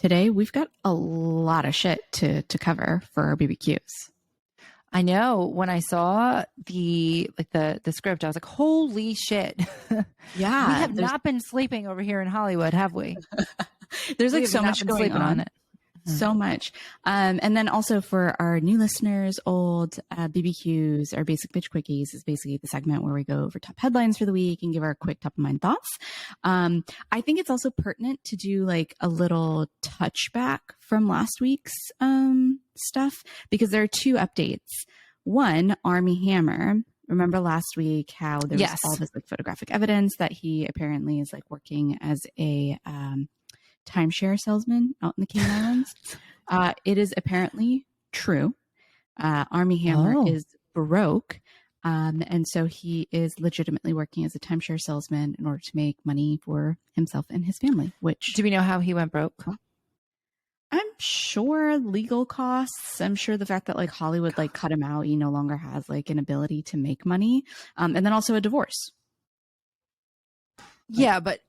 Today, we've got a lot of shit to cover for our BBQs. I know. When I saw the script, I was like, "Holy shit!" Yeah, we have not been sleeping over here in Hollywood, have we? There's like so much going on. It. So much. And then also for our new listeners, old BBQs, our basic bitch quickies is basically the segment where we go over top headlines for the week and give our quick top of mind thoughts. I think it's also pertinent to do like a little touchback from last week's stuff because there are two updates. One, Armie Hammer. Remember last week how there was all this like photographic evidence that he apparently is like working as a timeshare salesman out in the Cayman Islands. It is apparently true. Armie Hammer is broke. And so he is legitimately working as a timeshare salesman in order to make money for himself and his family, which... Do we know how he went broke? I'm sure legal costs. I'm sure the fact that like Hollywood like cut him out. He no longer has like an ability to make money. And then also a divorce. Yeah, but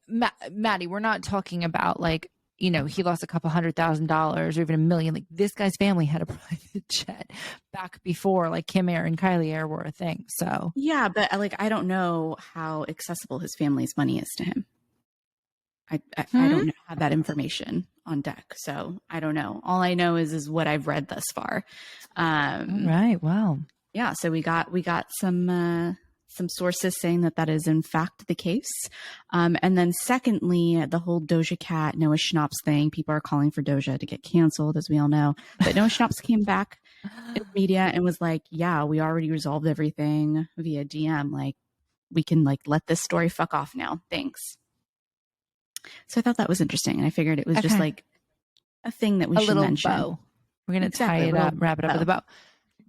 Maddie, we're not talking about like, you know, he lost a couple $100,000 or even $1 million. Like this guy's family had a private jet back before like Kim Air and Kylie Air were a thing. So yeah, but like I don't know how accessible his family's money is to him. I don't have that information on deck, so I don't know. All I know is what I've read thus far. Right. Wow. Yeah. So we got some sources saying that is in fact the case. And then secondly, the whole Doja Cat, Noah Schnapps thing, people are calling for Doja to get canceled, as we all know. But Noah Schnapps came back in media and was like, yeah, we already resolved everything via DM. Like we can like let this story fuck off now. Thanks. So I thought that was interesting. And I figured it was just like a thing that we should mention. Bow. We're going to tie it up, wrap it up with a bow.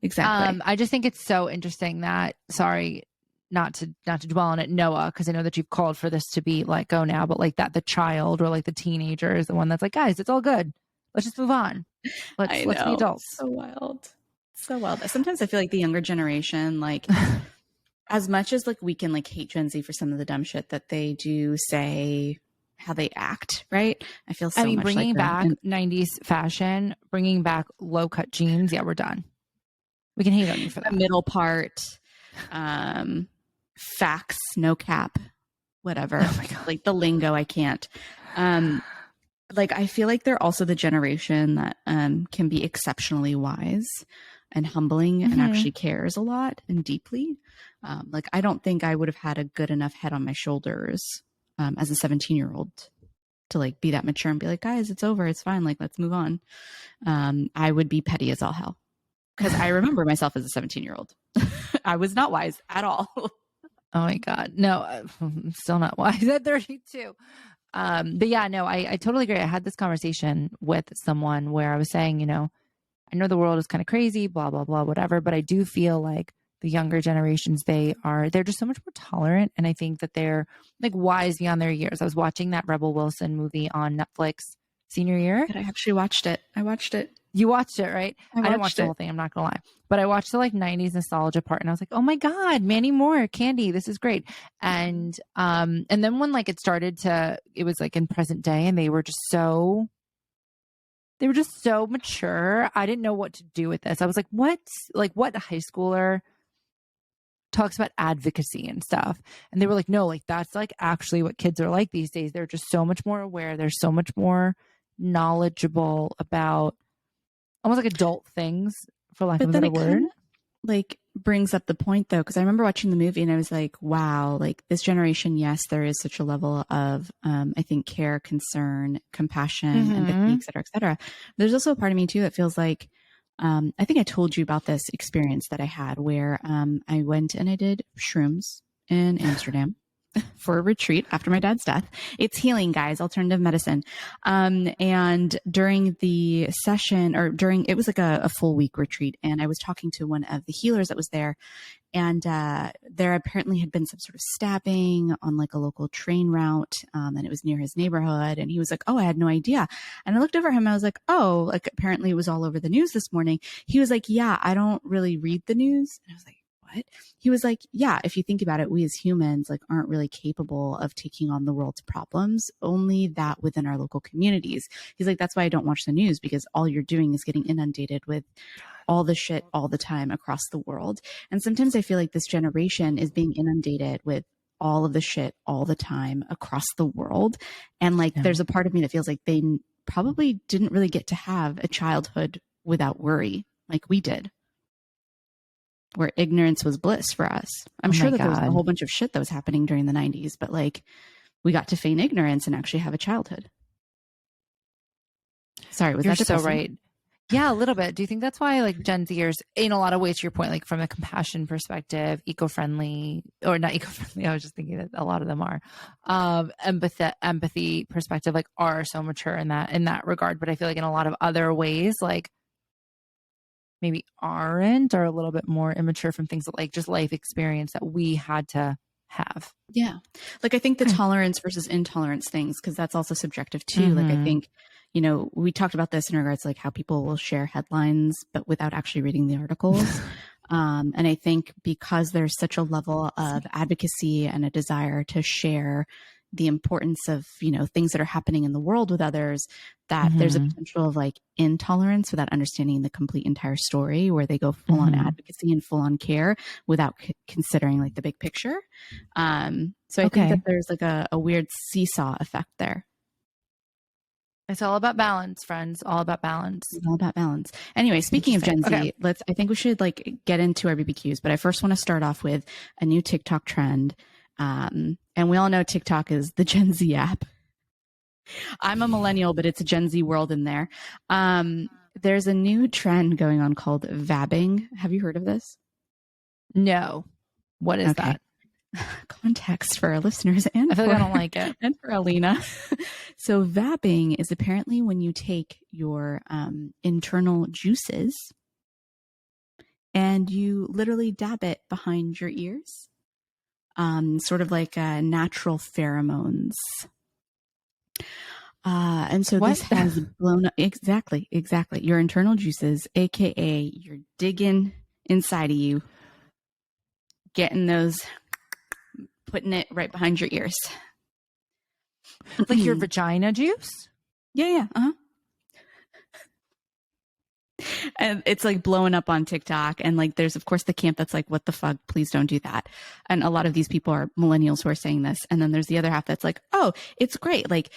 Exactly. I just think it's so interesting that, sorry, not to dwell on it, Noah, because I know that you've called for this to be like go now, but like that the child or like the teenager is the one that's like, guys, it's all good. Let's just move on. Let's be adults. So wild. Sometimes I feel like the younger generation, like as much as like we can like hate Gen Z for some of the dumb shit that they do say, how they act, right? I feel so much bringing like back 90s fashion, bringing back low cut jeans. Yeah, we're done. We can hate on you for that. The middle part, facts, no cap, whatever. Oh my God. Like the lingo, I can't. Like I feel like they're also the generation that can be exceptionally wise and humbling and actually cares a lot and deeply. Like I don't think I would have had a good enough head on my shoulders as a 17-year-old to like be that mature and be like, guys, it's over. It's fine. Like, let's move on. I would be petty as all hell because I remember myself as a 17-year-old. I was not wise at all. Oh my God. No, I'm still not wise at 32. But yeah, no, I totally agree. I had this conversation with someone where I was saying, you know, I know the world is kind of crazy, blah, blah, blah, whatever, but I do feel like the younger generations, they're just so much more tolerant. And I think that they're like wise beyond their years. I was watching that Rebel Wilson movie on Netflix senior year. I actually watched it. You watched it, right? I didn't watch the whole thing. I'm not gonna lie, but I watched the like 90s nostalgia part and I was like, oh my God, Mandy Moore, Candy, this is great. And then when like it was like in present day and they were just so mature. I didn't know what to do with this. I was like, what high schooler talks about advocacy and stuff? And they were like, no, like that's like actually what kids are like these days. They're just so much more aware. They're so much more knowledgeable about almost like adult things, for lack of a better word. Like brings up the point though, because I remember watching the movie and I was like, wow, like this generation, yes, there is such a level of I think care, concern, compassion, empathy, et cetera. There's also a part of me too that feels like I think I told you about this experience that I had where I went and I did shrooms in Amsterdam for a retreat after my dad's death. It's healing, guys, alternative medicine. And during the session it was like a full week retreat. And I was talking to one of the healers that was there. And there apparently had been some sort of stabbing on like a local train route. And it was near his neighborhood. And he was like, oh, I had no idea. And I looked over at him. I was like, oh, like apparently it was all over the news this morning. He was like, yeah, I don't really read the news. And I was like, what? He was like, yeah, if you think about it, we as humans like aren't really capable of taking on the world's problems, only that within our local communities. He's like, that's why I don't watch the news, because all you're doing is getting inundated with all the shit all the time across the world. And sometimes I feel like this generation is being inundated with all of the shit all the time across the world. And like, there's a part of me that feels like they probably didn't really get to have a childhood without worry like we did, where ignorance was bliss for us. I'm sure that there was a whole bunch of shit that was happening during the 90s, but like we got to feign ignorance and actually have a childhood. Sorry, was You're that depressing? so right. Yeah, a little bit. Do you think that's why like Gen Zers, in a lot of ways, to your point, like from a compassion perspective, eco-friendly, or not eco-friendly, I was just thinking that a lot of them are, empathy perspective, like are so mature in that regard. But I feel like in a lot of other ways, like maybe aren't, or a little bit more immature from things that like just life experience that we had to have. Yeah. Like I think the tolerance versus intolerance things, because that's also subjective too. Like I think, you know, we talked about this in regards to like how people will share headlines, but without actually reading the articles. And I think because there's such a level of advocacy and a desire to share the importance of, you know, things that are happening in the world with others, that there's a potential of like intolerance without understanding the complete entire story, where they go full on advocacy and full on care without considering like the big picture. So I think that there's like a weird seesaw effect there. It's all about balance, friends. All about balance. It's all about balance. Anyway, speaking of Gen Z, I think we should like get into our BBQs, but I first want to start off with a new TikTok trend. And we all know TikTok is the Gen Z app. I'm a millennial, but it's a Gen Z world in there. There's a new trend going on called Vabbing. Have you heard of this? No. What is that? Context for our listeners and I feel like I don't like it. And for Alina. So vabbing is apparently when you take your internal juices and you literally dab it behind your ears, sort of like natural pheromones. And so this has blown up. Exactly. Your internal juices, AKA you're digging inside of you, getting those, putting it right behind your ears. Like your vagina juice? Yeah. And it's like blowing up on TikTok. And like, there's of course the camp that's like, what the fuck, please don't do that. And a lot of these people are millennials who are saying this. And then there's the other half that's like, oh, it's great. Like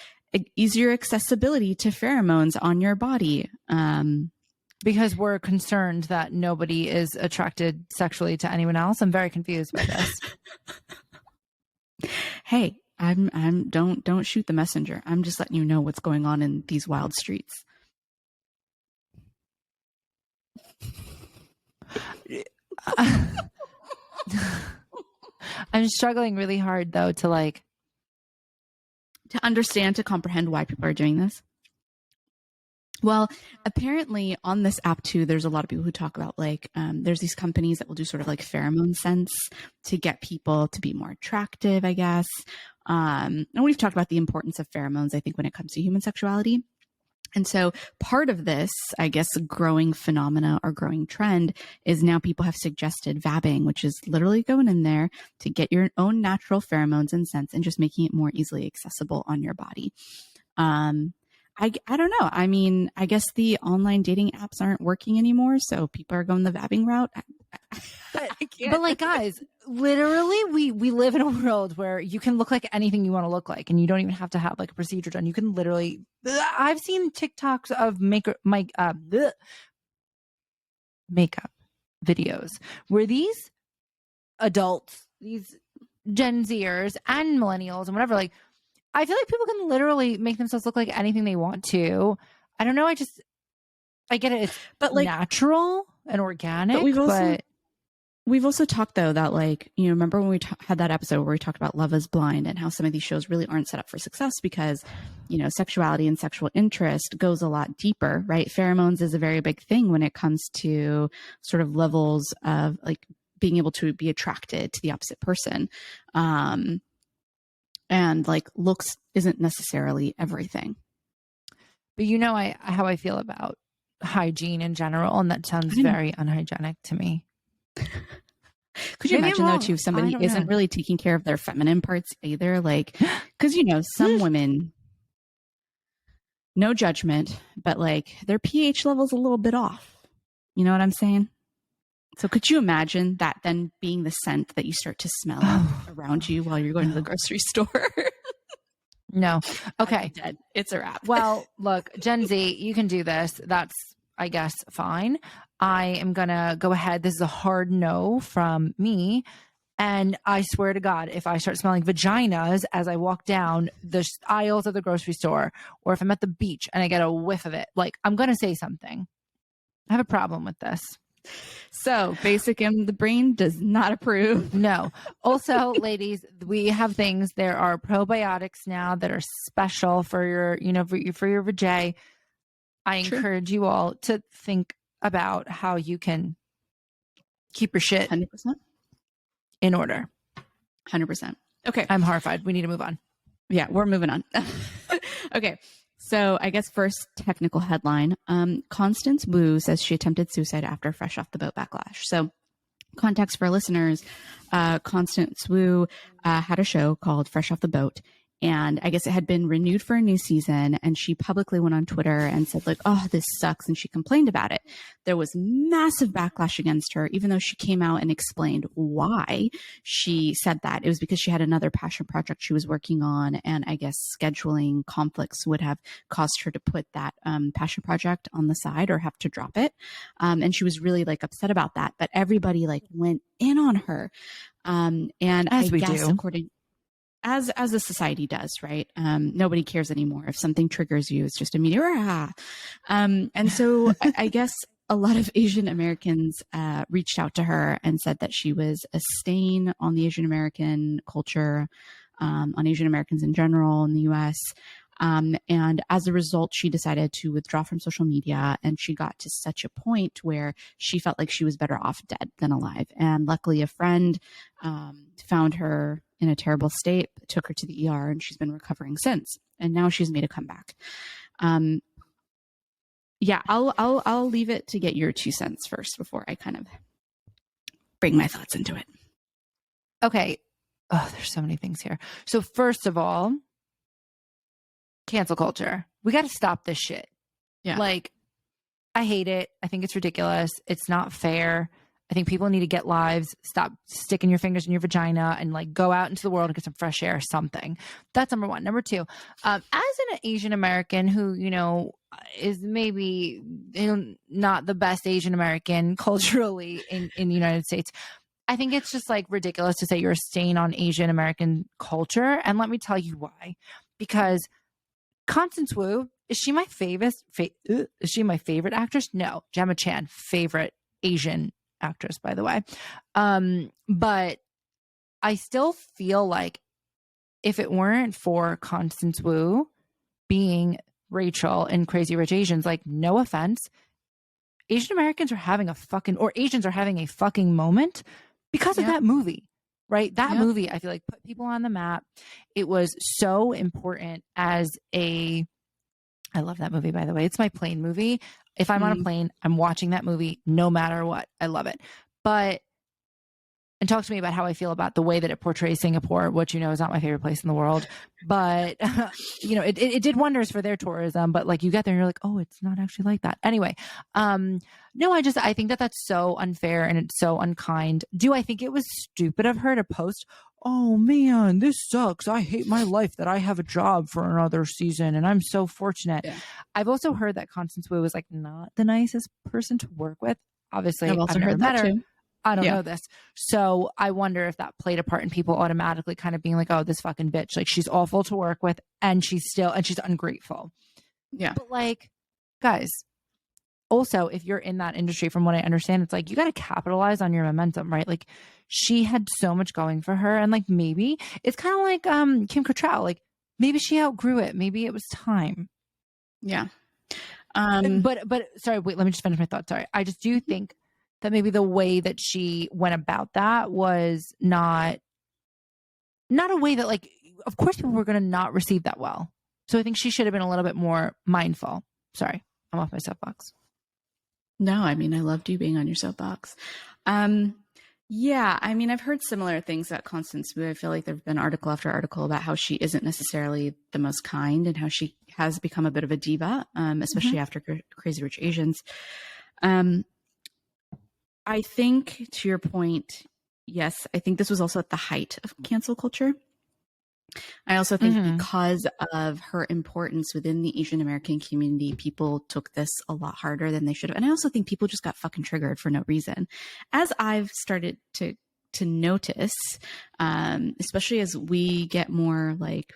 easier accessibility to pheromones on your body. Because we're concerned that nobody is attracted sexually to anyone else. I'm very confused by this. Hey, don't shoot the messenger. I'm just letting you know what's going on in these wild streets. I'm struggling really hard though to understand, to comprehend why people are doing this. Well, apparently on this app too, there's a lot of people who talk about like, there's these companies that will do sort of like pheromone scents to get people to be more attractive, I guess. And we've talked about the importance of pheromones, I think, when it comes to human sexuality. And so part of this, I guess, growing phenomena or growing trend is now people have suggested vabbing, which is literally going in there to get your own natural pheromones and scents and just making it more easily accessible on your body. I don't know. I mean, I guess the online dating apps aren't working anymore, so people are going the vabbing route. But like, guys, literally, we live in a world where you can look like anything you want to look like, and you don't even have to have like a procedure done. You can literally. I've seen TikToks of makeup videos where these adults, these Gen Zers and millennials and whatever, like, I feel like people can literally make themselves look like anything they want to. I don't know. I get it. It's but like natural and organic. But we've also talked though that like, you know, remember when we had that episode where we talked about Love is Blind and how some of these shows really aren't set up for success because, you know, sexuality and sexual interest goes a lot deeper, right? Pheromones is a very big thing when it comes to sort of levels of like being able to be attracted to the opposite person. And like looks isn't necessarily everything. But you know how I feel about hygiene in general, and that sounds very unhygienic to me. Could you Maybe I'm imagine though wrong. too, if I somebody don't isn't know. really taking care of their feminine parts either? Like, because some women, no judgment, but like their pH level's a little bit off. You know what I'm saying? So could you imagine that then being the scent that you start to smell around you while you're going to the grocery store? No. Okay. Dead. It's a wrap. Well, look, Gen Z, you can do this. That's, I guess, fine. I am going to go ahead. This is a hard no from me. And I swear to God, if I start smelling vaginas as I walk down the aisles of the grocery store, or if I'm at the beach and I get a whiff of it, like, I'm going to say something. I have a problem with this. So basic the brain does not approve. No. Also, ladies, we have things. There are probiotics now that are special for your, for your vajay. I encourage you all to think about how you can keep your shit 100%. in order. 100%. Okay. I'm horrified. We need to move on. Yeah, we're moving on. Okay. So I guess first technical headline, Constance Wu says she attempted suicide after fresh off the boat backlash. So context for listeners, Constance Wu had a show called Fresh Off the Boat. And I guess it had been renewed for a new season. And she publicly went on Twitter and said, like, oh, this sucks. And she complained about it. There was massive backlash against her, even though she came out and explained why she said that. It was because she had another passion project she was working on. And I guess scheduling conflicts would have caused her to put that passion project on the side or have to drop it. And she was really like upset about that. But everybody like went in on her. And as I guess according as a society does, right? Nobody cares anymore. If something triggers you, it's just immediate. And so I guess a lot of Asian Americans reached out to her and said that she was a stain on the Asian American culture, on Asian Americans in general in the US. And as a result, she decided to withdraw from social media, and she got to such a point where she felt like she was better off dead than alive. And luckily a friend found her in a terrible state, took her to the ER, and she's been recovering since. And now she's made a comeback. Yeah, I'll leave it to get your 2 cents first before I kind of bring my thoughts into it. Okay. Oh, there's so many things here. So first of all, cancel culture. We got to stop this shit. Yeah. Like, I hate it. I think it's ridiculous. It's not fair. I think people need to get lives, stop sticking your fingers in your vagina, and like go out into the world and get some fresh air or something. That's number one. Number two, as an Asian American who, is maybe not the best Asian American culturally in the United States, I think it's just like ridiculous to say you're a stain on Asian American culture. And let me tell you why. Because Constance Wu, is she my favorite? Is she my favorite actress? No. Gemma Chan, favorite Asian actress, by the way. But I still feel like if it weren't for Constance Wu being Rachel in Crazy Rich Asians, like, no offense, Asian Americans are having Asians are having a fucking moment because of that movie. Right? That movie, I feel like, put people on the map. It was so important I love that movie, by the way. It's my plane movie. If I'm on a plane, I'm watching that movie no matter what. I love it. And talk to me about how I feel about the way that it portrays Singapore, which, is not my favorite place in the world. But, it did wonders for their tourism. But like, you get there and you're like, oh, it's not actually like that. Anyway, no, I think that that's so unfair and it's so unkind. Do I think it was stupid of her to post, oh man, this sucks. I hate my life that I have a job for another season and I'm so fortunate. Yeah. I've also heard that Constance Wu was like not the nicest person to work with. Obviously, I've also heard that too. I don't know this. So I wonder if that played a part in people automatically kind of being like, oh, this fucking bitch. Like, she's awful to work with and she's ungrateful. Yeah. But like, guys, also, if you're in that industry, from what I understand, it's like, you got to capitalize on your momentum, right? Like, she had so much going for her. And like, maybe it's kind of like Kim Cattrall. Like, maybe she outgrew it. Maybe it was time. Yeah. But sorry, wait, let me just finish my thought. Sorry. I just do think that maybe the way that she went about that was not a way that, like, of course people were going to not receive that well. So I think she should have been a little bit more mindful. Sorry, I'm off my soapbox. No, I mean, I loved you being on your soapbox. Yeah, I mean, I've heard similar things about Constance Wu. I feel like there've been article after article about how she isn't necessarily the most kind and how she has become a bit of a diva, Mm-hmm. especially after Crazy Rich Asians. Um, I think to your point, yes, I think this was also at the height of cancel culture. I also think Mm-hmm. because of her importance within the Asian American community, people took this a lot harder than they should have. And I also think people just got fucking triggered for no reason. As I've started to notice, especially as we get more like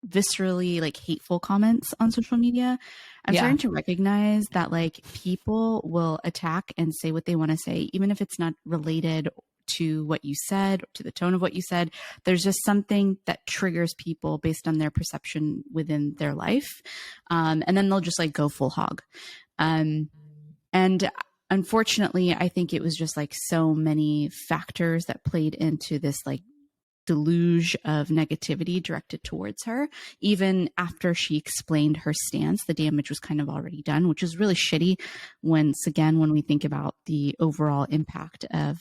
viscerally like hateful comments on social media, I'm Yeah. starting to recognize that like people will attack and say what they want to say, even if it's not related to what you said, to the tone of what you said. There's just something that triggers people based on their perception within their life. And then they'll just like go full hog. And unfortunately, I think it was just like so many factors that played into this like deluge of negativity directed towards her. Even after she explained her stance, the damage was kind of already done, which is really shitty once again when we think about the overall impact of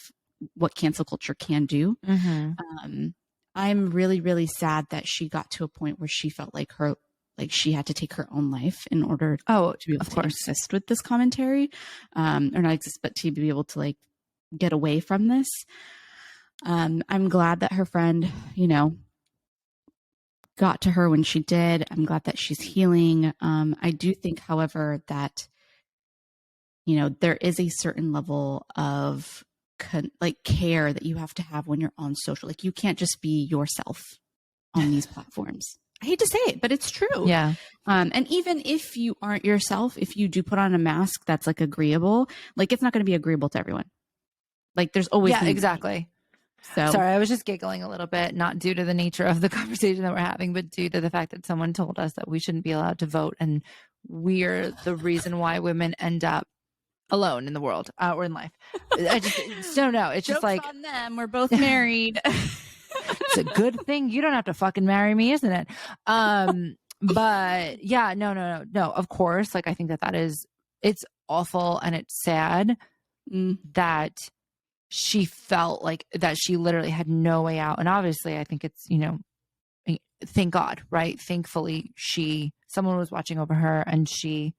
what cancel culture can do. Mm-hmm. I'm really, really sad that she got to a point where she felt like she had to take her own life in order Oh, to be able of to course. exist with this commentary, or not exist, but to be able to like get away from this. I'm glad that her friend, got to her when she did. I'm glad that she's healing. I do think, however, that, there is a certain level of care that you have to have when you're on social. Like you can't just be yourself on these platforms. I hate to say it, but it's true. Yeah. And even if you aren't yourself, if you do put on a mask that's like agreeable, like it's not going to be agreeable to everyone. Like there's always Yeah, exactly. So sorry, I was just giggling a little bit, not due to the nature of the conversation that we're having, but due to the fact that someone told us that we shouldn't be allowed to vote, and we're the reason why women end up alone in the world or in life. I just don't know. It's just like on them. We're both married. it's a good thing you don't have to fucking marry me, isn't it? But yeah, no. Of course, like I think that it's awful and it's sad that she felt like that she literally had no way out. And obviously I think it's, thank God, right? Thankfully someone was watching over her and she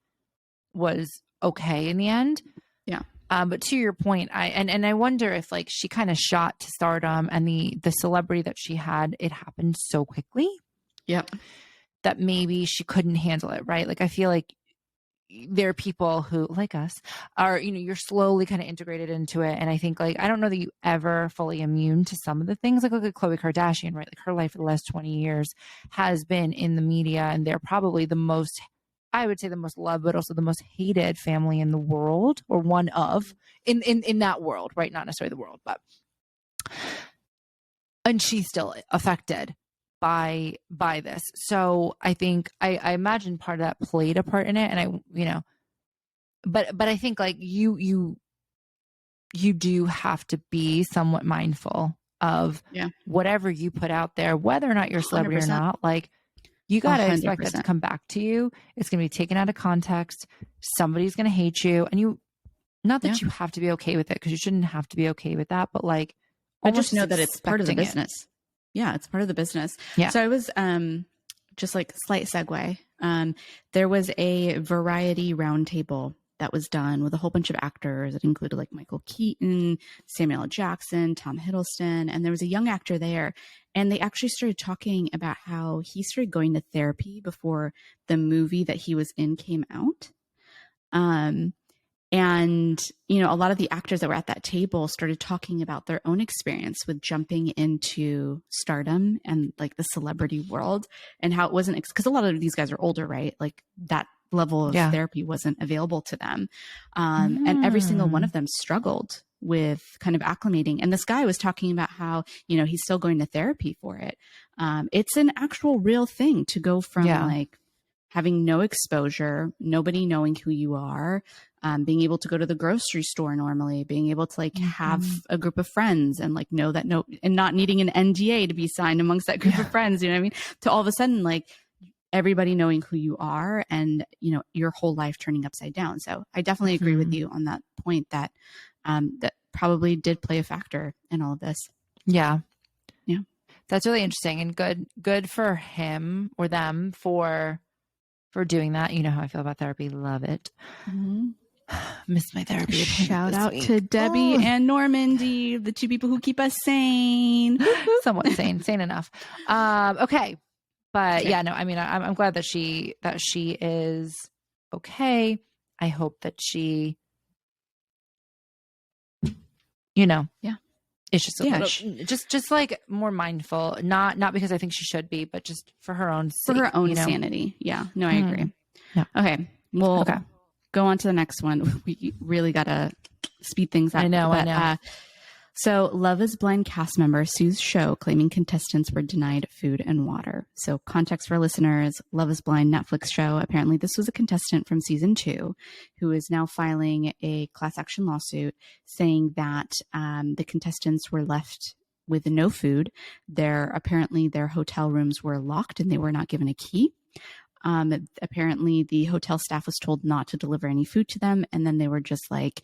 was okay in the end. Yeah. But to your point, I wonder if like she kind of shot to stardom and the celebrity that she had, it happened so quickly. Yep. That maybe she couldn't handle it, right? Like I feel like there are people who like us are, you're slowly kind of integrated into it. And I think like, I don't know that you ever fully immune to some of the things. Like look at Khloe Kardashian, right? Like her life for the last 20 years has been in the media, and they're probably I would say the most loved, but also the most hated family in the world, or one of in that world, right? Not necessarily the world, but, and she's still affected by this. So I think I imagine part of that played a part in it. And but I think like you do have to be somewhat mindful of whatever you put out there, whether or not you're a celebrity 100%. Or not. Like you got to expect that to come back to you. It's going to be taken out of context. Somebody's going to hate you, and not that you have to be okay with it, because you shouldn't have to be okay with that. But like, I just know that it's part of the business. Yeah, it's part of the business. Yeah. So I was just like slight segue. There was a variety roundtable that was done with a whole bunch of actors. It included like Michael Keaton, Samuel L. Jackson, Tom Hiddleston, and there was a young actor there. And they actually started talking about how he started going to therapy before the movie that he was in came out. And, a lot of the actors that were at that table started talking about their own experience with jumping into stardom and like the celebrity world, and how it wasn't, because a lot of these guys are older, right? Like that level of therapy wasn't available to them. And every single one of them struggled with kind of acclimating. And this guy was talking about how, he's still going to therapy for it. It's an actual real thing to go from like having no exposure, nobody knowing who you are, being able to go to the grocery store normally, being able to like have a group of friends and like know that and not needing an NDA to be signed amongst that group of friends, you know what I mean? To all of a sudden, like everybody knowing who you are and, your whole life turning upside down. So I definitely agree with you on that point that, that probably did play a factor in all of this. Yeah. Yeah. That's really interesting and good for him or them for doing that. You know how I feel about therapy. Love it. Mm-hmm. Miss my therapy. Shout out to Debbie and Normandy, the two people who keep us sane. Somewhat sane enough. Okay. But yeah, no, I mean, I'm glad that she is okay. I hope that she, yeah, it's just a little, just like more mindful, not because I think she should be, but just for her own sake, for her own sanity. Yeah, no, I agree. Yeah. Okay, well, go on to the next one. We really gotta speed things up. I know. So Love is Blind cast member sues show claiming contestants were denied food and water. So context for listeners, Love is Blind Netflix show. Apparently this was a contestant from season 2 who is now filing a class action lawsuit saying that the contestants were left with no food. Apparently their hotel rooms were locked and they were not given a key. Apparently the hotel staff was told not to deliver any food to them. And then they were just like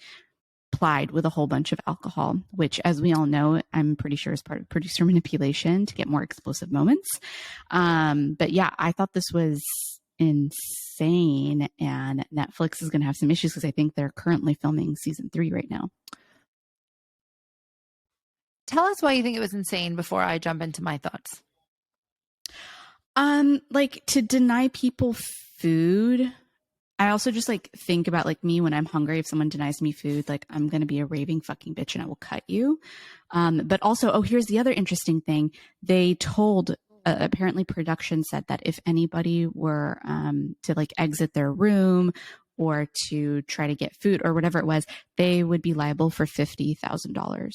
plied with a whole bunch of alcohol, which, as we all know, I'm pretty sure is part of producer manipulation to get more explosive moments. But yeah, I thought this was insane, and Netflix is going to have some issues because I think they're currently filming season 3 right now. Tell us why you think it was insane before I jump into my thoughts. Like to deny people food. I also just like think about like me when I'm hungry. If someone denies me food, like I'm going to be a raving fucking bitch and I will cut you. But also, here's the other interesting thing. They told, apparently production said that if anybody were to like exit their room or to try to get food or whatever it was, they would be liable for $50,000.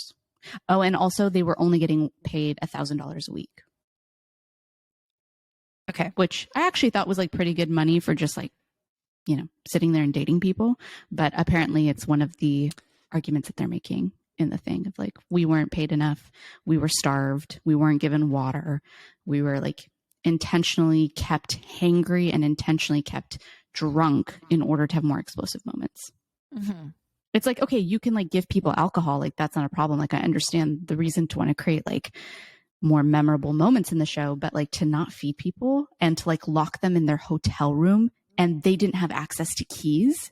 Oh, and also they were only getting paid $1,000 a week. Okay. Which I actually thought was like pretty good money for just like, sitting there and dating people. But apparently it's one of the arguments that they're making in the thing of like, we weren't paid enough. We were starved. We weren't given water. We were like intentionally kept hangry and intentionally kept drunk in order to have more explosive moments. Mm-hmm. It's like, okay, you can like give people alcohol. Like that's not a problem. Like I understand the reason to want to create like more memorable moments in the show, but like to not feed people and to like lock them in their hotel room and they didn't have access to keys.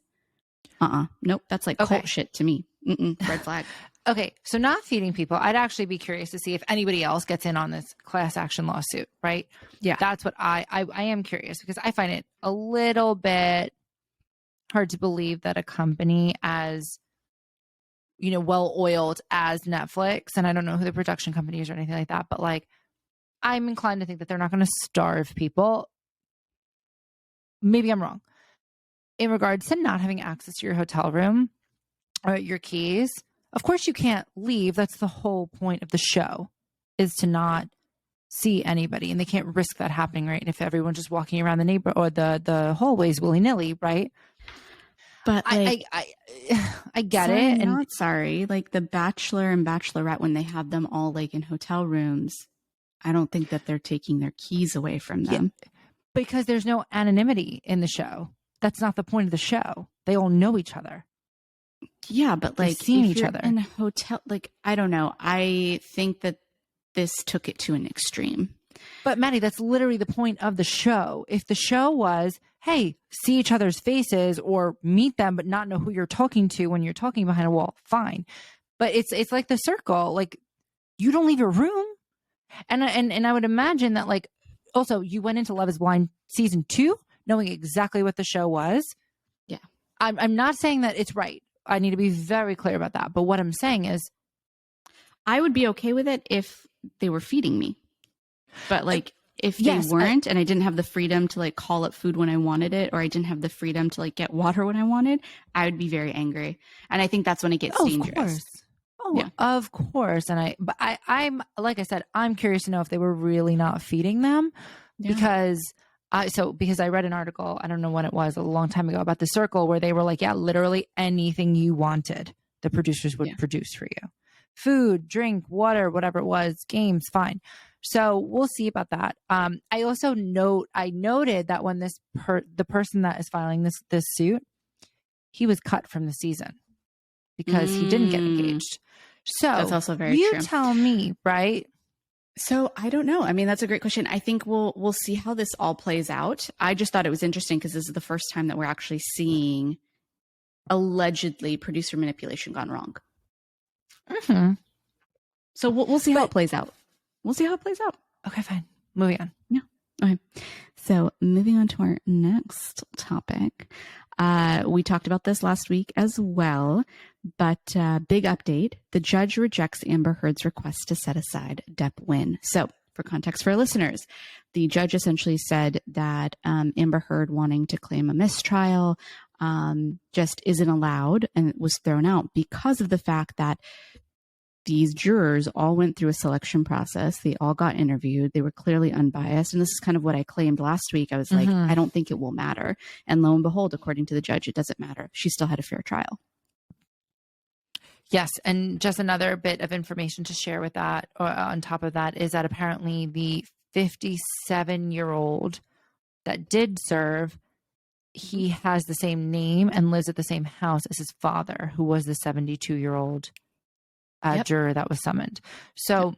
Nope. That's like cult shit to me. Red flag. Okay. So not feeding people. I'd actually be curious to see if anybody else gets in on this class action lawsuit, right? Yeah. That's what I am curious because I find it a little bit hard to believe that a company as, well-oiled as Netflix, and I don't know who the production company is or anything like that, but like, I'm inclined to think that they're not going to starve people. Maybe I'm wrong. In regards to not having access to your hotel room or your keys, of course you can't leave. That's the whole point of the show, is to not see anybody, and they can't risk that happening, right? If everyone's just walking around the neighbor or the hallways willy-nilly, right? But like, I get it. And not sorry. Like the Bachelor and Bachelorette, when they have them all like in hotel rooms, I don't think that they're taking their keys away from them. Yeah, because there's no anonymity in the show. That's not the point of the show. They all know each other. Yeah, but like seeing each other in a hotel, like I don't know. I think that this took it to an extreme. But Maddie, that's literally the point of the show. If the show was, hey, see each other's faces or meet them, but not know who you're talking to when you're talking behind a wall, fine. But it's like The Circle. Like you don't leave your room, and I would imagine that like also you went into Love Is Blind season 2 knowing exactly what the show was. Yeah, I'm not saying that it's right. I need to be very clear about that. But what I'm saying is, I would be okay with it if they were feeding me. But like if they weren't and I didn't have the freedom to like call up food when I wanted it, or I didn't have the freedom to like get water when I wanted, I would be very angry. And I think that's when it gets dangerous. Of course. Yeah. Of course. And I'm like I said, I'm curious to know if they were really not feeding them because I read an article, I don't know when it was, a long time ago, about The Circle, where they were like, yeah, literally anything you wanted, the producers would produce for you. Food, drink, water, whatever it was, games, fine. So we'll see about that. I also noted that when the person that is filing this suit, he was cut from the season. because he didn't get engaged. So that's also very you true. tell me, right? So I don't know. I mean, that's a great question. I think we'll see how this all plays out. I just thought it was interesting because this is the first time that we're actually seeing allegedly producer manipulation gone wrong. Mm-hmm. So we'll see how it plays out. We'll see how it plays out. Okay, fine. Moving on. Yeah. Okay. So moving on to our next topic. We talked about this last week as well, but big update. The judge rejects Amber Heard's request to set aside Depp win. So for context for our listeners, the judge essentially said that Amber Heard wanting to claim a mistrial just isn't allowed and was thrown out because of the fact that these jurors all went through a selection process. They all got interviewed. They were clearly unbiased. And this is kind of what I claimed last week. I was like, I don't think it will matter. And lo and behold, according to the judge, it doesn't matter. She still had a fair trial. Yes. And just another bit of information to share with that, or on top of that, is that apparently the 57-year-old that did serve, he has the same name and lives at the same house as his father, who was the 72-year-old juror that was summoned. So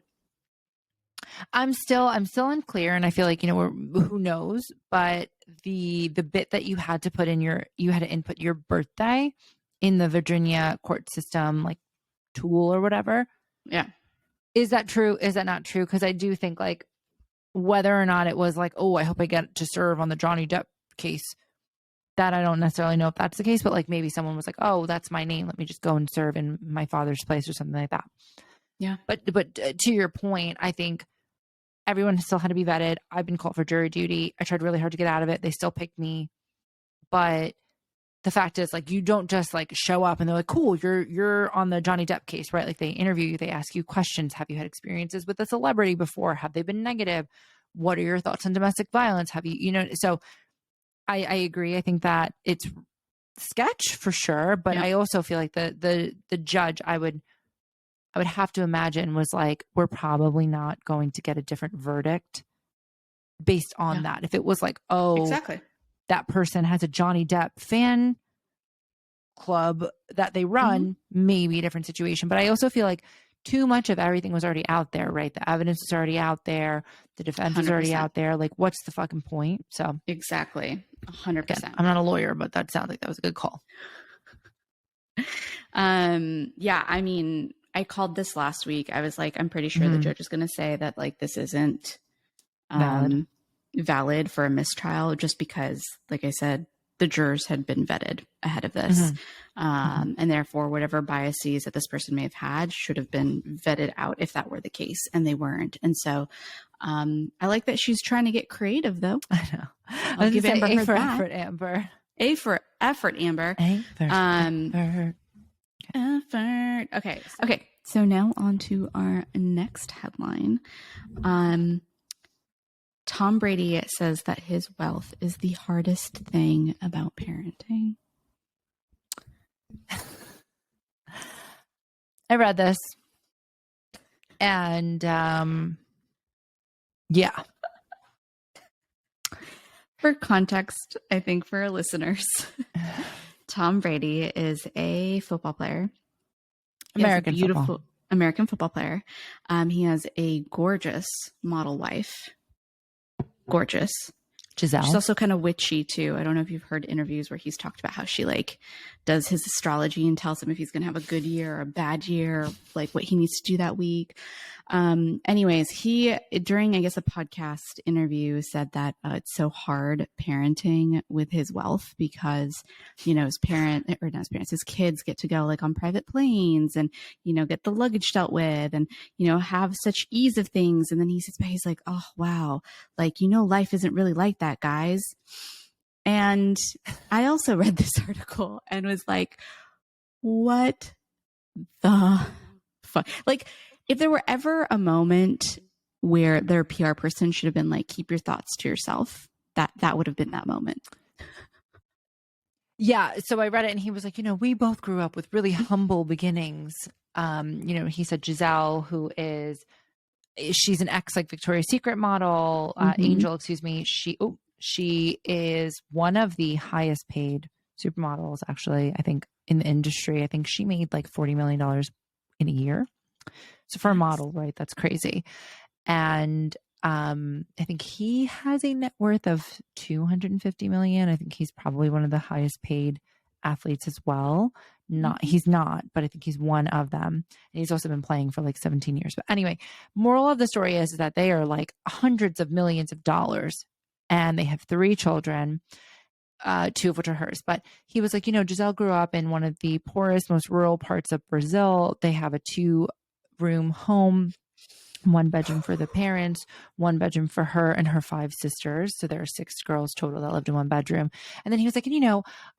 I'm still unclear, and I feel like, who knows, but the bit that you had to input your birthday in the Virginia court system, like tool or whatever. Yeah. Is that true? Is that not true? Because I do think, like, whether or not it was like, oh, I hope I get to serve on the Johnny Depp case, that I don't necessarily know if that's the case, but like maybe someone was like, oh, that's my name, let me just go and serve in my father's place or something like that. Yeah. But to your point, I think everyone still had to be vetted. I've been called for jury duty. I tried really hard to get out of it. They still picked me. But the fact is, like, you don't just like show up and they're like, cool, you're on the Johnny Depp case, right? Like, they interview you, they ask you questions. Have you had experiences with a celebrity before? Have they been negative? What are your thoughts on domestic violence? Have you, so I agree. I think that it's sketch for sure, but I also feel like the judge, I would have to imagine, was like, we're probably not going to get a different verdict based on that. If it was like, oh, exactly, that person has a Johnny Depp fan club that they run, maybe a different situation. But I also feel like too much of everything was already out there, right? The evidence is already out there. The defense 100%. Is already out there. Like, what's the fucking point? So exactly. 100%. Again, I'm not a lawyer, but that sounds like that was a good call. Yeah, I mean, I called this last week. I was like, I'm pretty sure the judge is going to say that, like, this isn't valid for a mistrial, just because, like I said, the jurors had been vetted ahead of this. And therefore, whatever biases that this person may have had should have been vetted out if that were the case, and they weren't. And so I like that she's trying to get creative, though. I know. I'll give Amber A for that. effort, Amber. A for effort, Amber. A for effort. Effort. Okay. So now on to our next headline. Tom Brady says that his wealth is the hardest thing about parenting. I read this. And yeah. For context, I think for our listeners, Tom Brady is a football player. American football player. He has a gorgeous model wife. Gorgeous. Giselle. She's also kind of witchy too. I don't know if you've heard interviews where he's talked about how she like does his astrology and tells him if he's going to have a good year or a bad year, like what he needs to do that week. Anyways, he, during, I guess, a podcast interview said that it's so hard parenting with his wealth because, you know, his kids get to go like on private planes and, you know, get the luggage dealt with and, you know, have such ease of things. And then he sits back, he's like, oh, wow. Like, you know, life isn't really like that, guys. And I also read this article and was like, what the fuck? Like, if there were ever a moment where their PR person should have been like, keep your thoughts to yourself, that would have been that moment. Yeah. So I read it and he was like, you know, we both grew up with really humble beginnings. You know, he said Giselle, she's an ex like Victoria's Secret model, Angel, excuse me. She is one of the highest paid supermodels, actually, I think in the industry. I think she made like $40 million in a year. So for a model, right? That's crazy. And I think he has a net worth of 250 million. I think he's probably one of the highest paid athletes as well. He's not, but I think he's one of them. And he's also been playing for like 17 years. But anyway, moral of the story is that they are like hundreds of millions of dollars, and they have 3 children, 2 of which are hers. But he was like, Giselle grew up in one of the poorest, most rural parts of Brazil. They have a 2-room home, 1 bedroom for the parents, 1 bedroom for her and her 5 sisters. So there are 6 girls total that lived in 1 bedroom. And then he was like,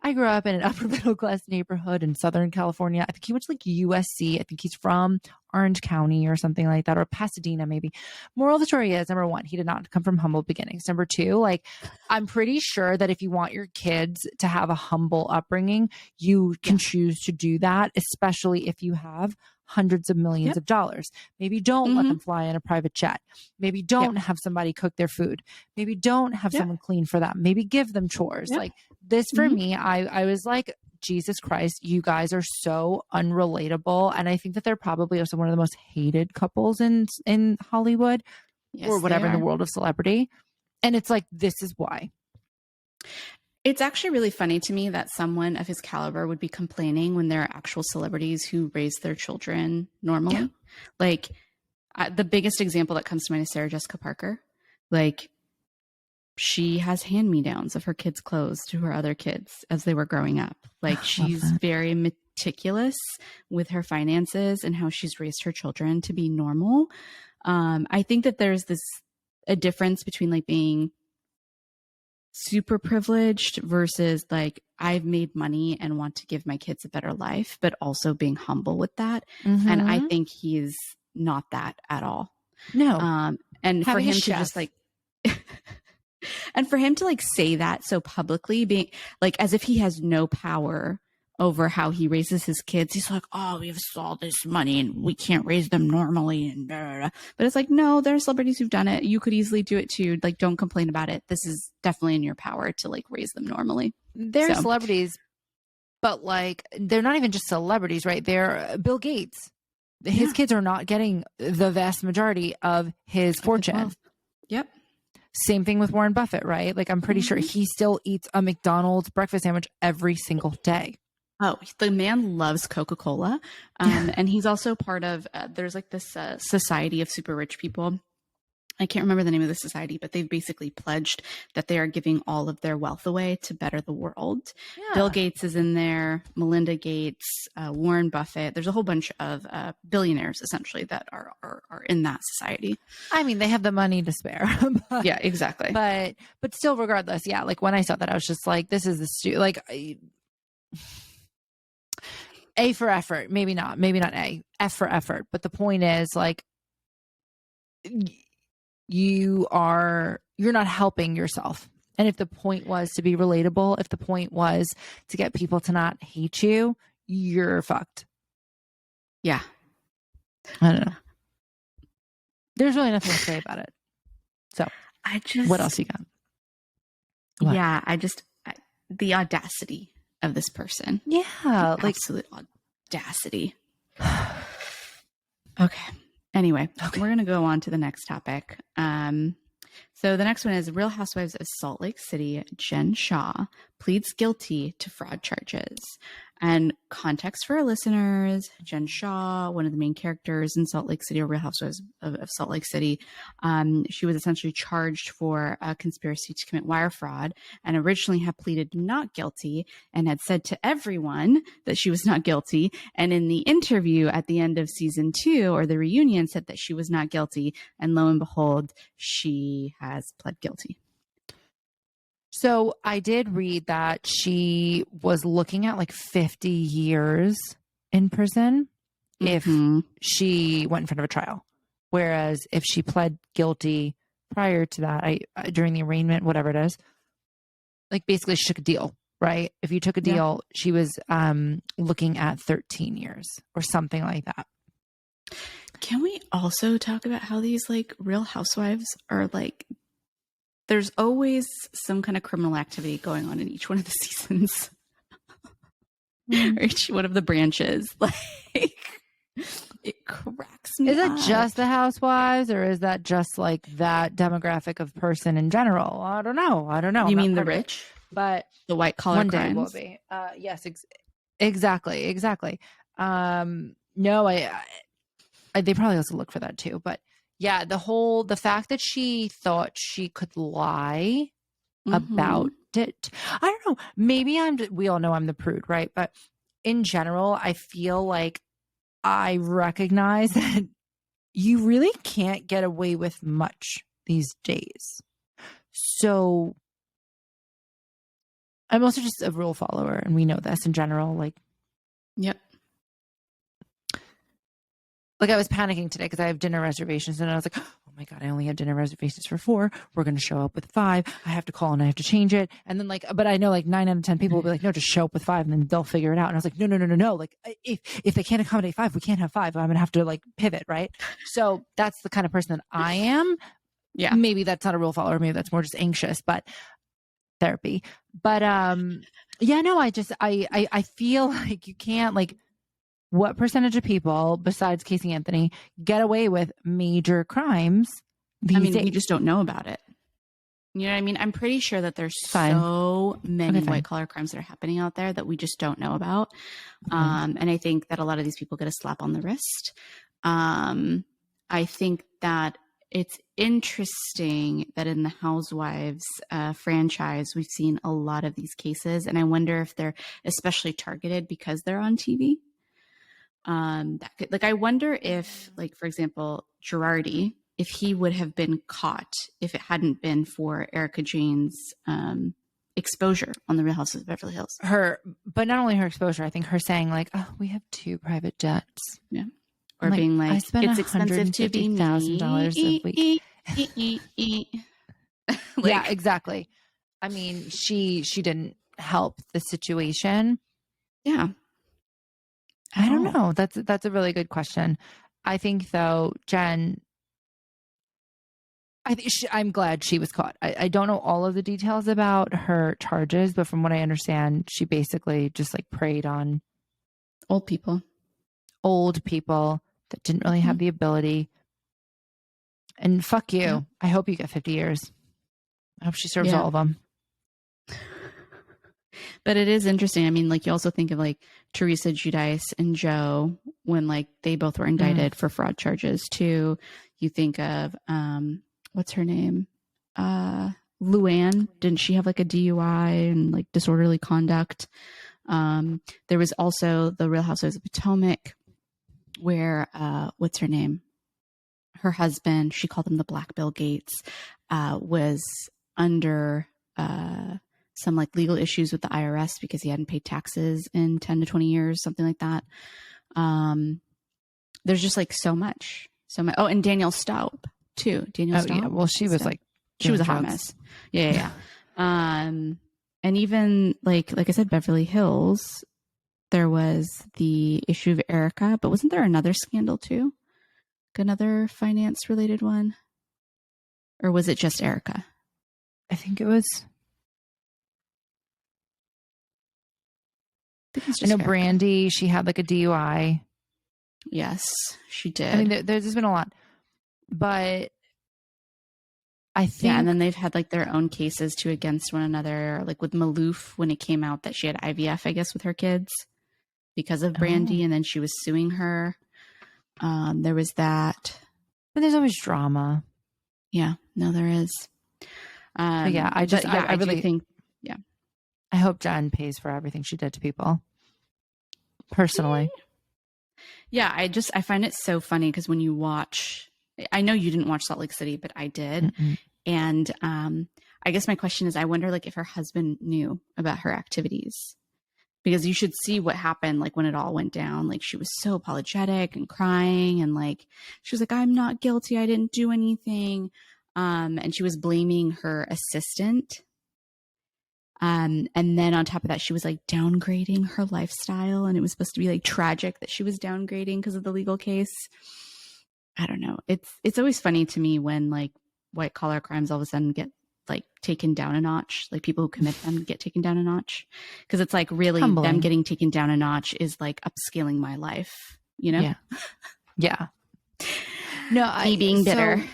I grew up in an upper middle class neighborhood in Southern California. I think he went to like USC. I think he's from Orange County or something like that, or Pasadena maybe. Moral of the story is, number 1, he did not come from humble beginnings. Number 2, like, I'm pretty sure that if you want your kids to have a humble upbringing, you can choose to do that, especially if you have hundreds of millions of dollars. Maybe don't let them fly in a private jet. Maybe don't have somebody cook their food. Maybe don't have someone clean for them. Maybe give them chores. Like this for me, I was like, Jesus Christ, you guys are so unrelatable. And I think that they're probably also one of the most hated couples in Hollywood or whatever, in the world of celebrity. And it's like, this is why. It's actually really funny to me that someone of his caliber would be complaining when there are actual celebrities who raise their children normally. Yeah. Like the biggest example that comes to mind is Sarah Jessica Parker. Like she has hand-me-downs of her kids' clothes to her other kids as they were growing up. Like she's very meticulous with her finances and how she's raised her children to be normal. I think that there's a difference between like being super privileged versus like I've made money and want to give my kids a better life, but also being humble with that. And I think he's not that at all. No. And for him to just like and for him to like say that so publicly, being like as if he has no power over how he raises his kids. He's like, oh, we have all this money and we can't raise them normally. And blah, blah, blah. But it's like, no, there are celebrities who've done it. You could easily do it too. Like, don't complain about it. This is definitely in your power to like raise them normally. They're celebrities, but like, they're not even just celebrities, right? They're Bill Gates. His kids are not getting the vast majority of his fortune. Yep. Same thing with Warren Buffett, right? Like, I'm pretty sure he still eats a McDonald's breakfast sandwich every single day. Oh, the man loves Coca-Cola. And he's also part of, there's like this society of super rich people. I can't remember the name of the society, but they've basically pledged that they are giving all of their wealth away to better the world. Yeah. Bill Gates is in there, Melinda Gates, Warren Buffett. There's a whole bunch of billionaires essentially that are in that society. I mean, they have the money to spare. But, yeah, exactly. But still, regardless, yeah. Like when I saw that, I was just like, this is A for effort, maybe not A, F for effort. But the point is like, you're not helping yourself. And if the point was to be relatable, if the point was to get people to not hate you, you're fucked. Yeah. I don't know. There's really nothing to say about it. So what else you got? What? Yeah. The audacity of this person. Yeah. Like absolute audacity. Okay. Anyway, we're going to go on to the next topic. So the next one is Real Housewives of Salt Lake City. Jen Shah pleads guilty to fraud charges. And context for our listeners, Jen Shah, one of the main characters in Salt Lake City, or Real Housewives of Salt Lake City, she was essentially charged for a conspiracy to commit wire fraud and originally had pleaded not guilty and had said to everyone that she was not guilty. And in the interview at the end of season 2, or the reunion, said that she was not guilty. And lo and behold, she has pled guilty. So I did read that she was looking at like 50 years in prison if she went in front of a trial. Whereas if she pled guilty prior to that, during the arraignment, whatever it is, like basically she took a deal, right? If you took a deal, she was looking at 13 years or something like that. Can we also talk about how these like Real Housewives are like, there's always some kind of criminal activity going on in each one of the seasons. or each one of the branches. Like, it cracks me Is it up. just the Housewives, or is that just like that demographic of person in general? I don't know. You mean the rich? But the white collar one crimes? day will be. Yes, exactly. No, I they probably also look for that too. But yeah, the fact that she thought she could lie about it. I don't know. Maybe we all know I'm the prude, right? But in general, I feel like I recognize that you really can't get away with much these days. So I'm also just a rule follower, and we know this in general. Like, yep. Like I was panicking today because I have dinner reservations, and I was like, oh my God, I only have dinner reservations for 4. We're going to show up with 5. I have to call and I have to change it. And then but I know like 9 out of 10 people will be like, no, just show up with 5 and then they'll figure it out. And I was like, no. Like if they can't accommodate 5, we can't have 5. I'm going to have to like pivot. Right. So that's the kind of person that I am. Yeah. Maybe that's not a rule follower. Maybe that's more just anxious, but therapy. But yeah, no, I feel like you can't like, what percentage of people besides Casey Anthony get away with major crimes these days? We just don't know about it. You know what I mean? I'm pretty sure that there's so many white collar crimes that are happening out there that we just don't know about. And I think that a lot of these people get a slap on the wrist. I think that it's interesting that in the Housewives franchise, we've seen a lot of these cases. And I wonder if they're especially targeted because they're on TV. I wonder if, like, for example, Girardi, if he would have been caught if it hadn't been for Erica Jane's exposure on the Real Housewives of Beverly Hills. But not only her exposure, I think her saying like, "Oh, we have 2 private jets," yeah, or like, being like, "It's expensive to be $150,000 a week." Like, yeah, exactly. I mean, she didn't help the situation. Yeah. I don't know. That's a really good question. I think though, Jen, I'm glad she was caught. I don't know all of the details about her charges, but from what I understand, she basically just like preyed on old people that didn't really have the ability. And fuck you. Yeah. I hope you get 50 years. I hope she serves all of them. But it is interesting. I mean, like, you also think of like Teresa Giudice and Joe when like they both were indicted for fraud charges too. You think of what's her name? Luann. Didn't she have like a DUI and like disorderly conduct? There was also the Real Housewives of Potomac where what's her name? Her husband, she called him the Black Bill Gates, was under some like legal issues with the IRS because he hadn't paid taxes in 10 to 20 years, something like that. There's just like so much. Oh, and Danielle Staub too. Staub. Yeah. Well, she was like, she was a hot mess. Yeah. And even like I said, Beverly Hills, there was the issue of Erica, but wasn't there another scandal too? Another finance related one? Or was it just Erica? I think it was. I know Erica. Brandy, she had like a DUI. Yes, she did. I mean, there's been a lot, but I think. Yeah, and then they've had like their own cases too against one another, like with Maloof when it came out that she had IVF, I guess, with her kids because of Brandy, and then she was suing her. There was that. But there's always drama. Yeah, no, there is. Yeah, I really think. Yeah, I hope Jen pays for everything she did to people. Personally. Yeah, I find it so funny because when you watch, I know you didn't watch Salt Lake City, but I did. And I guess my question is, I wonder like if her husband knew about her activities. Because you should see what happened, like when it all went down. Like she was so apologetic and crying, and like she was like, "I'm not guilty. I didn't do anything," and she was blaming her assistant. And then on top of that, she was like downgrading her lifestyle, and it was supposed to be like tragic that she was downgrading because of the legal case. I don't know. It's always funny to me when like white collar crimes all of a sudden get like taken down a notch. Like people who commit them get taken down a notch. Because it's like really Humbling. them getting taken down a notch is like upscaling my life, you know? Yeah. Yeah. No, Me being bitter.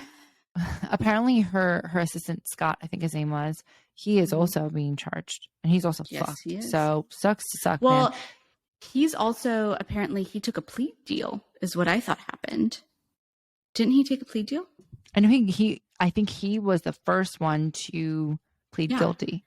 Apparently her assistant, Scott, I think his name was, he is also being charged. And he's also Yes, fucked. he is. So sucks to suck, Well, man. he's also apparently he took a plea deal, is what I thought happened. Didn't he take a plea deal? I know I think he was the first one to plead guilty.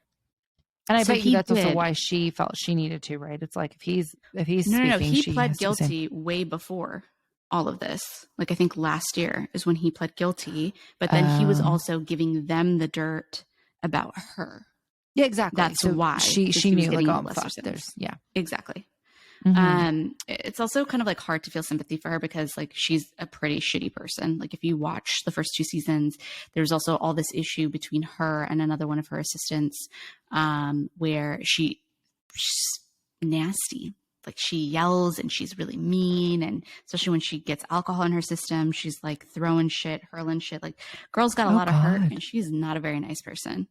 And I bet you that's also why she felt she needed to, right? It's like if he's speaking, no, he pled guilty way before all of this. Like I think last year is when he pled guilty, but then he was also giving them the dirt about her. Yeah, exactly. That's so why she knew like, oh fuck, exactly. Mm-hmm. It's also kind of like hard to feel sympathy for her because like she's a pretty shitty person. Like if you watch the first 2 seasons, there's also all this issue between her and another one of her assistants, where she's nasty. Like she yells and she's really mean, and especially when she gets alcohol in her system, she's like throwing shit, hurling shit. Like girl's got a lot of hurt, and she's not a very nice person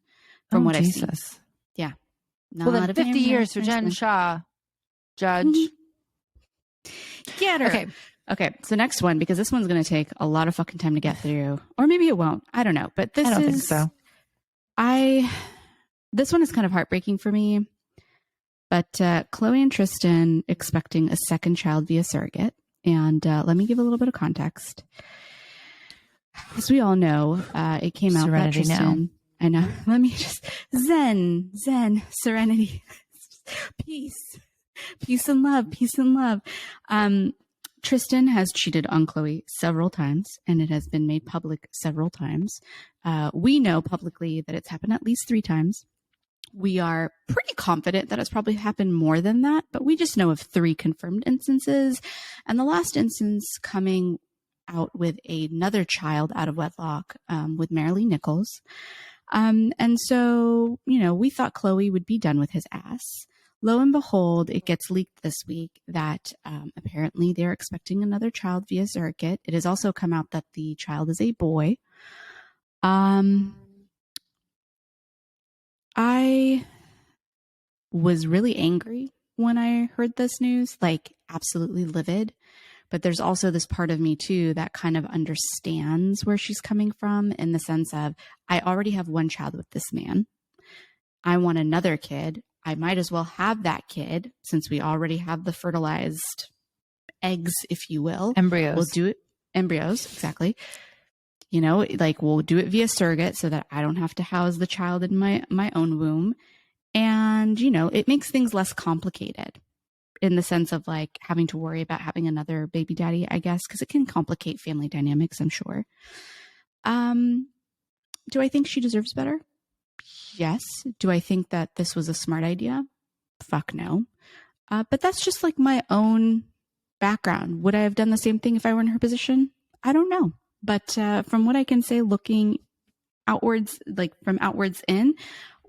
from what I've seen. Yeah. Well, then 50 years for Jen Shah. Judge. Get her. Okay. So next one, because this one's going to take a lot of fucking time to get through, or maybe it won't. I don't know. But I don't think so. This one is kind of heartbreaking for me. But Khloe and Tristan expecting a second child via surrogate. And let me give a little bit of context. As we all know, it came out that Tristan. Now. I know. Let me just zen, serenity, peace and love. Tristan has cheated on Khloe several times, and it has been made public several times. We know publicly that it's happened at least 3 times. We are pretty confident that it's probably happened more than that, but we just know of 3 confirmed instances. And the last instance coming out with another child out of wedlock with Marilee Nichols. And so, we thought Khloe would be done with his ass. Lo and behold, it gets leaked this week that apparently they're expecting another child via surrogate. It has also come out that the child is a boy. I was really angry when I heard this news, like absolutely livid. But there's also this part of me too that kind of understands where she's coming from in the sense of, I already have 1 child with this man. I want another kid. I might as well have that kid since we already have the fertilized eggs, if you will. Embryos. We'll do it. Embryos, exactly. We'll do it via surrogate so that I don't have to house the child in my own womb. And, it makes things less complicated in the sense of like having to worry about having another baby daddy, I guess, because it can complicate family dynamics, I'm sure. Do I think she deserves better? Yes. Do I think that this was a smart idea? Fuck no. But that's just like my own background. Would I have done the same thing if I were in her position? I don't know. But from what I can say, looking outwards, like from outwards in,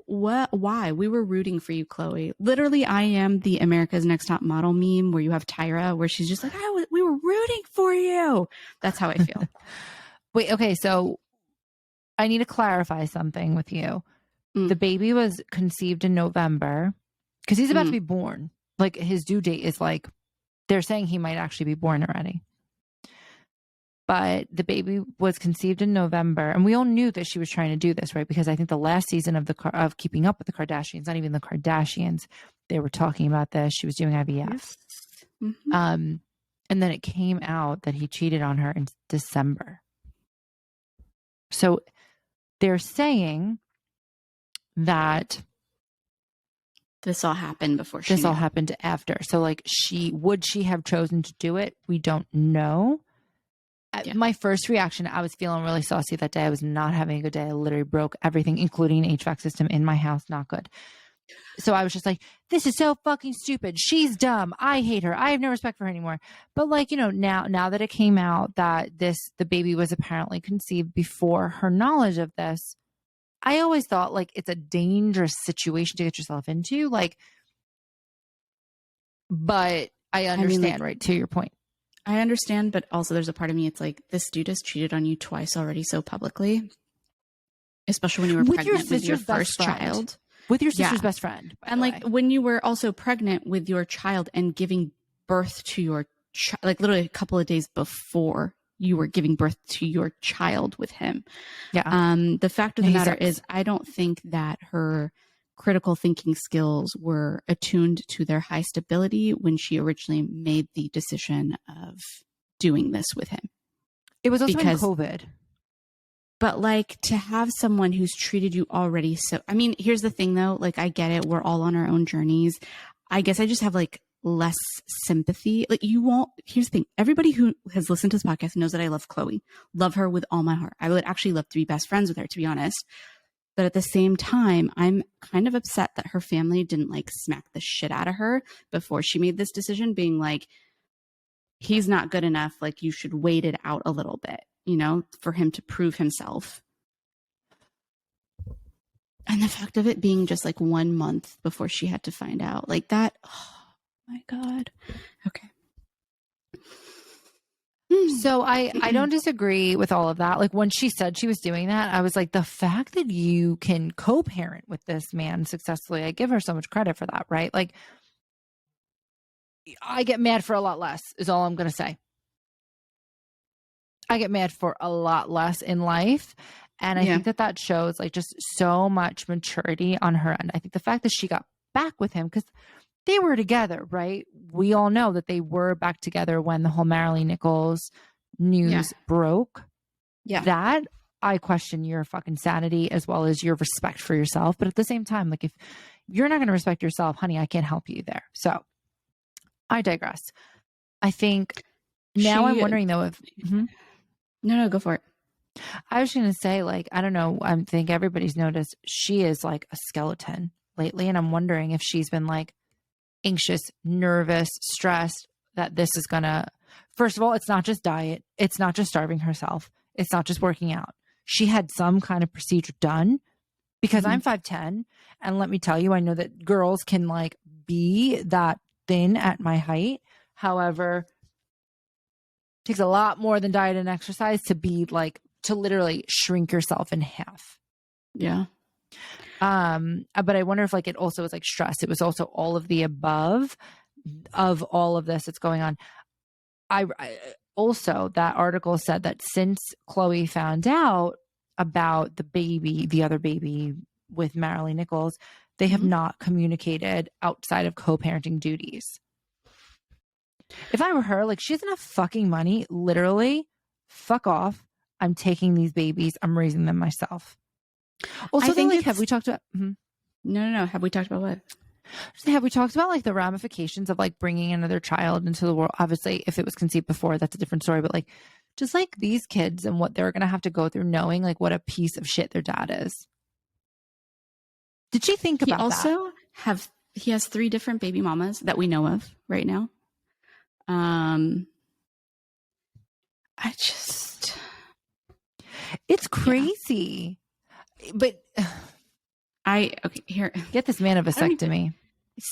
why? We were rooting for you, Khloe. Literally, I am the America's Next Top Model meme where you have Tyra, where she's just like, we were rooting for you. That's how I feel. Wait, okay. So I need to clarify something with you. The baby was conceived in November because he's about to be born. Like his due date is like, they're saying he might actually be born already. But the baby was conceived in November, and we all knew that she was trying to do this, right? Because I think the last season of Keeping Up with the Kardashians, not even the Kardashians, they were talking about this. She was doing IVF. Yes. Mm-hmm. And then it came out that he cheated on her in December. So they're saying that this all happened before this all happened after. So like would she have chosen to do it? We don't know. Yeah. My first reaction, I was feeling really saucy that day. I was not having a good day. I literally broke everything, including an HVAC system in my house. Not good. So I was just like, this is so fucking stupid. She's dumb. I hate her. I have no respect for her anymore. But like, now that it came out that the baby was apparently conceived before her knowledge of this, I always thought like it's a dangerous situation to get yourself into. Like, but I understand, right? To your point. I understand, but also there's a part of me, it's like, this dude has cheated on you twice already so publicly. especially when you were With your pregnant with your sister's best first friend. child. With your sister's Yeah. best friend. by And the like way. when you were also pregnant with your child and giving birth to your like literally a couple of days before you were giving birth to your child with him. Yeah. The fact of the He matter sucks. is, I don't think that her critical thinking skills were attuned to their high stability when she originally made the decision of doing this with him. It was also because- in COVID. But like to have someone who's treated you already so, I mean, here's the thing though, like I get it. We're all on our own journeys. I guess I just have like less sympathy. Like you won't, here's the thing. Everybody who has listened to this podcast knows that I love Chloe, love her with all my heart. I would actually love to be best friends with her, to be honest. But at the same time, I'm kind of upset that her family didn't like smack the shit out of her before she made this decision, being like, he's not good enough. Like you should wait it out a little bit, you know, for him to prove himself. And the fact of it being just like 1 month before she had to find out, like that. Oh my God. Okay. So I don't disagree with all of that. Like when she said she was doing that, I was like, the fact that you can co-parent with this man successfully, I give her so much credit for that, right? Like I get mad for a lot less is all I'm going to say. I get mad for a lot less in life. And I think that shows like just so much maturity on her end. I think the fact that she got back with him, because they were together, right? We all know that they were back together when the whole Marilyn Nichols news broke. Yeah. That I question your fucking sanity as well as your respect for yourself. But at the same time, like if you're not going to respect yourself, honey, I can't help you there. So I digress. I think now I'm wondering though if... No, go for it. I was going to say, like, I don't know. I think everybody's noticed she is like a skeleton lately. And I'm wondering if she's been like anxious, nervous, stressed that this is going to, first of all, it's not just diet. It's not just starving herself. It's not just working out. She had some kind of procedure done because I'm 5'10". And let me tell you, I know that girls can like be that thin at my height. However, it takes a lot more than diet and exercise to be like, to literally shrink yourself in half. Yeah. But I wonder if like it also was like stress. It was also all of the above of all of this that's going on. I also, that article said that since Chloe found out about the other baby with Marilyn Nichols, they have not communicated outside of co-parenting duties. If I were her, like she doesn't have fucking money, literally, fuck off. I'm taking these babies. I'm raising them myself. Also, like, have we talked about? No. Have we talked about what? Have we talked about like the ramifications of like bringing another child into the world? Obviously, if it was conceived before, that's a different story. But like, just like these kids and what they're going to have to go through knowing like what a piece of shit their dad is. Did she think about that? He has 3 different baby mamas that we know of right now. It's crazy. But here, get this man a vasectomy.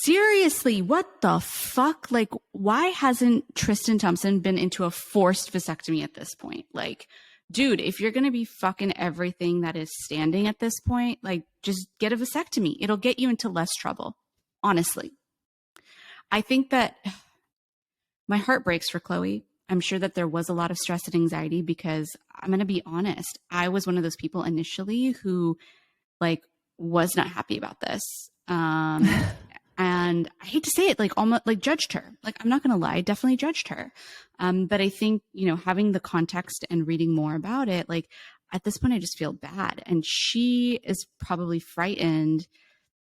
Seriously, what the fuck? Like, why hasn't Tristan Thompson been into a forced vasectomy at this point? Like, dude, if you're going to be fucking everything that is standing at this point, like, just get a vasectomy. It'll get you into less trouble. Honestly. I think that my heart breaks for Chloe. I'm sure that there was a lot of stress and anxiety because I'm going to be honest. I was one of those people initially who like was not happy about this. And I hate to say it, like almost like judged her. Like, I'm not going to lie, definitely judged her. But I think, you know, having the context and reading more about it, like at this point, I just feel bad. And she is probably frightened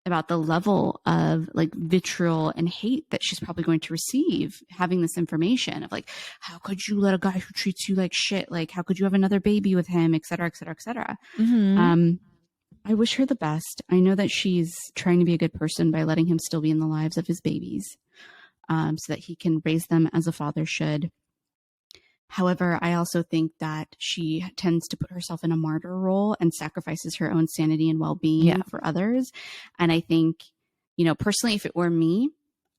about the level of like vitriol and hate that she's probably going to receive having this information of like, how could you let a guy who treats you like shit? Like, how could you have another baby with him, et cetera, et cetera, et cetera. I wish her the best. I know that she's trying to be a good person by letting him still be in the lives of his babies, so that he can raise them as a father should. However, I also think that she tends to put herself in a martyr role and sacrifices her own sanity and well-being for others. And I think, you know, personally, if it were me,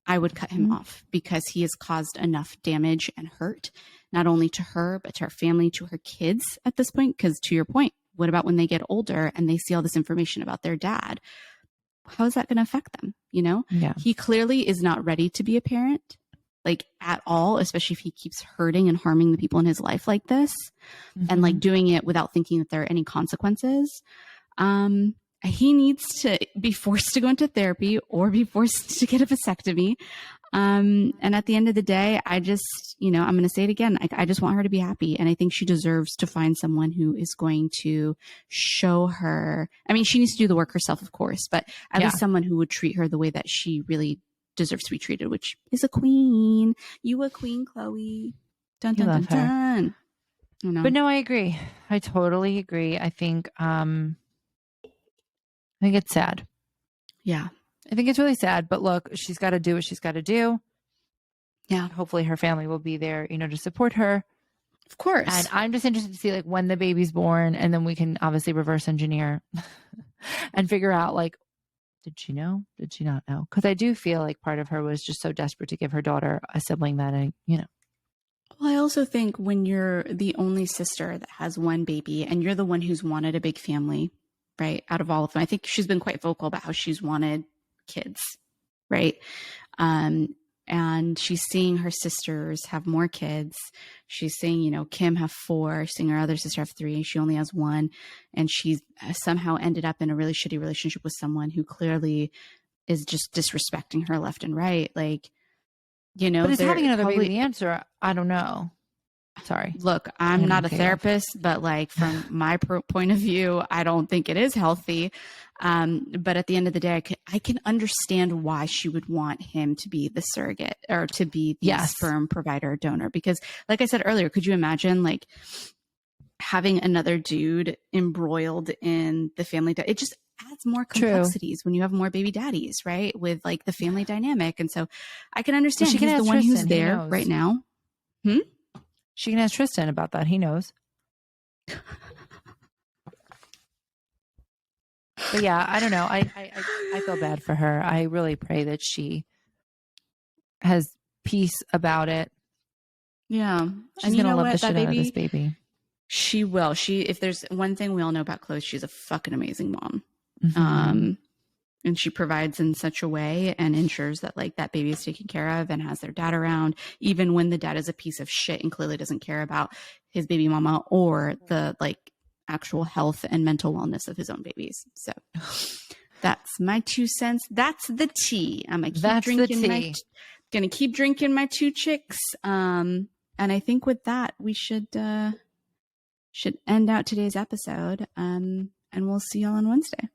I would cut him off because he has caused enough damage and hurt, not only to her, but to her family, to her kids at this point. Because to your point, what about when they get older and they see all this information about their dad? How is that going to affect them? You know, he clearly is not ready to be a parent, like at all, especially if he keeps hurting and harming the people in his life like this and like doing it without thinking that there are any consequences. He needs to be forced to go into therapy or be forced to get a vasectomy. And at the end of the day, I just, you know, I'm going to say it again. I just want her to be happy. And I think she deserves to find someone who is going to show her. I mean, she needs to do the work herself, of course, but at least someone who would treat her the way that she really deserves to be treated, which is a queen. You a queen, Chloe. Dun, dun, dun, dun. You know? But no, I agree. I totally agree. I think it's sad. Yeah. I think it's really sad, but look, she's got to do what she's got to do. Yeah. Hopefully her family will be there, you know, to support her. Of course. And I'm just interested to see like when the baby's born, and then we can obviously reverse engineer and figure out like, did she know? Did she not know? Because I do feel like part of her was just so desperate to give her daughter a sibling that, you know. Well, I also think when you're the only sister that has one baby and you're the one who's wanted a big family, right, out of all of them, I think she's been quite vocal about how she's wanted kids, right? And she's seeing her sisters have more kids. She's seeing, you know, Kim have 4, she's seeing her other sister have 3, she only has 1. And she's somehow ended up in a really shitty relationship with someone who clearly is just disrespecting her left and right. Like, you know, but is having another baby the answer? I don't know. Sorry. Look, I'm not a therapist, but like from my point of view, I don't think it is healthy. But at the end of the day, I can understand why she would want him to be the surrogate or to be the sperm provider donor. Because like I said earlier, could you imagine like having another dude embroiled in the family? It just adds more complexities when you have more baby daddies, right? With like the family dynamic. And so I can understand she's the one who's there right now. She can ask Tristan about that. He knows. But yeah, I don't know. I feel bad for her. I really pray that she has peace about it. Yeah. She's going to love the shit out of this baby. She will. If there's one thing we all know about Chloe, she's a fucking amazing mom. And she provides in such a way and ensures that like that baby is taken care of and has their dad around, even when the dad is a piece of shit and clearly doesn't care about his baby mama or the like actual health and mental wellness of his own babies. So that's my 2 cents. That's the tea. I'm gonna keep drinking my 2 chicks. And I think with that we should end out today's episode. And we'll see y'all on Wednesday.